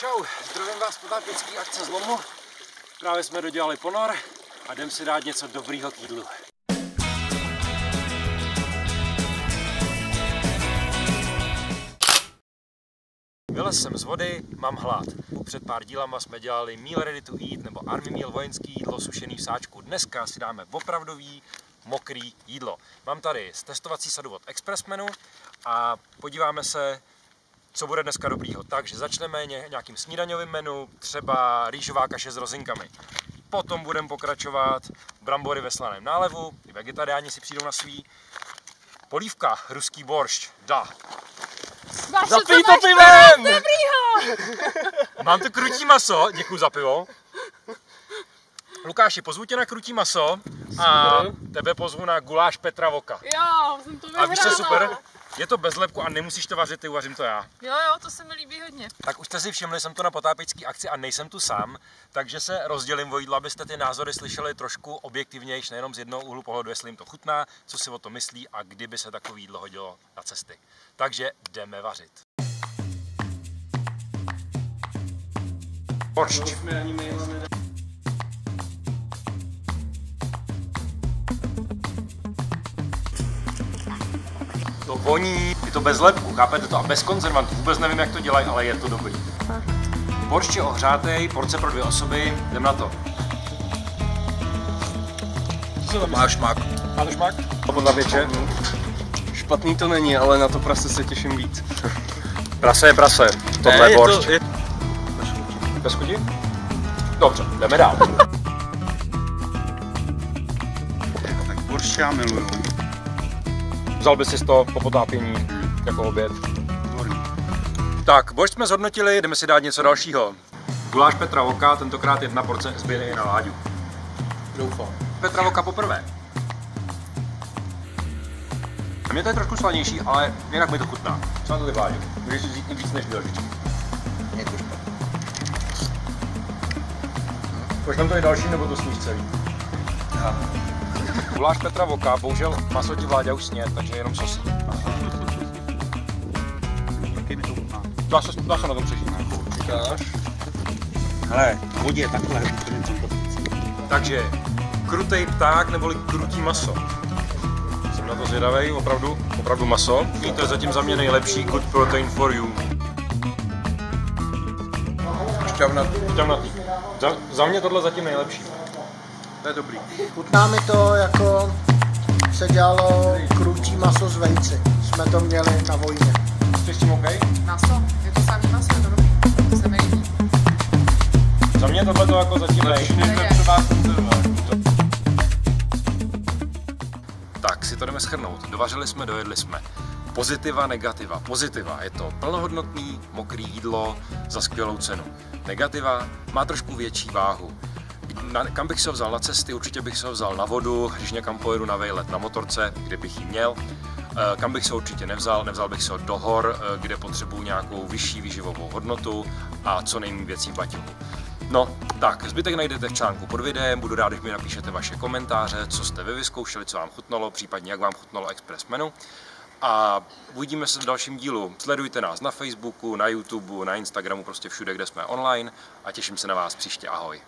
Čau, zdravím vás z potápěcké akce Zlomu. Právě jsme dodělali ponor a jdem si dát něco dobrýho k jídlu. Vylez jsem z vody, mám hlad. Před pár dílama jsme dělali Meal Ready to Eat nebo Army Meal vojenský jídlo sušený v sáčku. Dneska si dáme opravdový mokrý jídlo. Mám tady testovací sadu od Expressmenu a podíváme se, co bude dneska dobrýho. Takže začneme nějakým snídaňovým menu, třeba rýžová kaše s rozinkami. Potom budeme pokračovat brambory ve slaném nálevu, i vegetariáni si přijdou na svý. Polívka, ruský boršč, Zapij to pivem! Mám tu krutí maso, děkuji za pivo. Lukáši, pozvu tě na krutí maso a tebe pozvu na guláš Petra Voka. Jo, jsem to vyhrála. A víš co super? Je to bez lepku a nemusíš to vařit, ty uvařím to já. Jo, to se mi líbí hodně. Tak už jste si všimli, jsem tu na potápěcké akci a nejsem tu sám, takže se rozdělím o jídlo, abyste ty názory slyšeli trošku objektivnější, nejenom z jednoho úhlu pohledu, jestli jim to chutná, co si o to myslí a kdyby se takové jídlo hodilo na cesty. Takže jdeme vařit. Boršč. To voní, je to bez lepku, chápete to? A bez konzervantů, vůbec nevím, jak to dělají, ale je to dobrý. Boršč je ohřátej, porce pro 2 osoby, jdem na to. Máš šmak. Máš šmak? Podle věče. Špatný to není, ale na to prase se těším víc. Prase je prase, tohle je boršč. Bez chuti? Dobře, jdeme dál. Tak boršč já miluju. Vzal by si to po potápění jako oběd. Tak, boršč jsme zhodnotili, jdeme si dát něco dalšího. Guláš Petra Voka, tentokrát 1 porce zbyde i na Láďu. Doufám. Petra Voka poprvé. A mě to je trošku slanější, ale jinak mi to chutná. Co na to ty, Láďu? Můžeš si vzít víc než 2 lžičky. Je to špatný. Pošlem to i další, nebo to sníš celý? Guláš Petra Voka, bohužel maso ti Vláďa už sněd, takže jenom sosí. Jaký mi to chutná? Dá se na tom přežít. Říkáš? Hele, v vodě takhle. Takže krutej pták neboli krutí maso. Jsem na to zvědavej, opravdu maso. I to je zatím za mě nejlepší good protein for you. Šťavnatý. Za mě tohle zatím nejlepší. To je dobrý. Chutná mi to, jako se dělalo krutí maso z vejci. Jsme to měli na vojně. Jsi s tím OK? Maso, je to samý maso, je to dobrý. To se mi líbí. Za mě tohle to jako zatím Tak si to jdeme shrnout. Dovařili jsme, dojedli jsme. Pozitiva, negativa. Pozitiva, je to plnohodnotný, mokrý jídlo za skvělou cenu. Negativa, má trošku větší váhu. Kam bych se ho vzal na cesty? Určitě bych se ho vzal na vodu, když někam pojedu na vejlet na motorce, kde bych ji měl. Kam bych se ho určitě nevzal bych se ho do hor, kde potřebuji nějakou vyšší výživovou hodnotu a co nejméně věcí v baťohu. No, tak, zbytek najdete v článku pod videem, budu rád, když mi napíšete vaše komentáře, co jste vy vyzkoušeli, co vám chutnalo, případně jak vám chutnalo Expressmenu. A uvidíme se v dalším dílu. Sledujte nás na Facebooku, na YouTube, na Instagramu, prostě všude, kde jsme online a těším se na vás příště. Ahoj.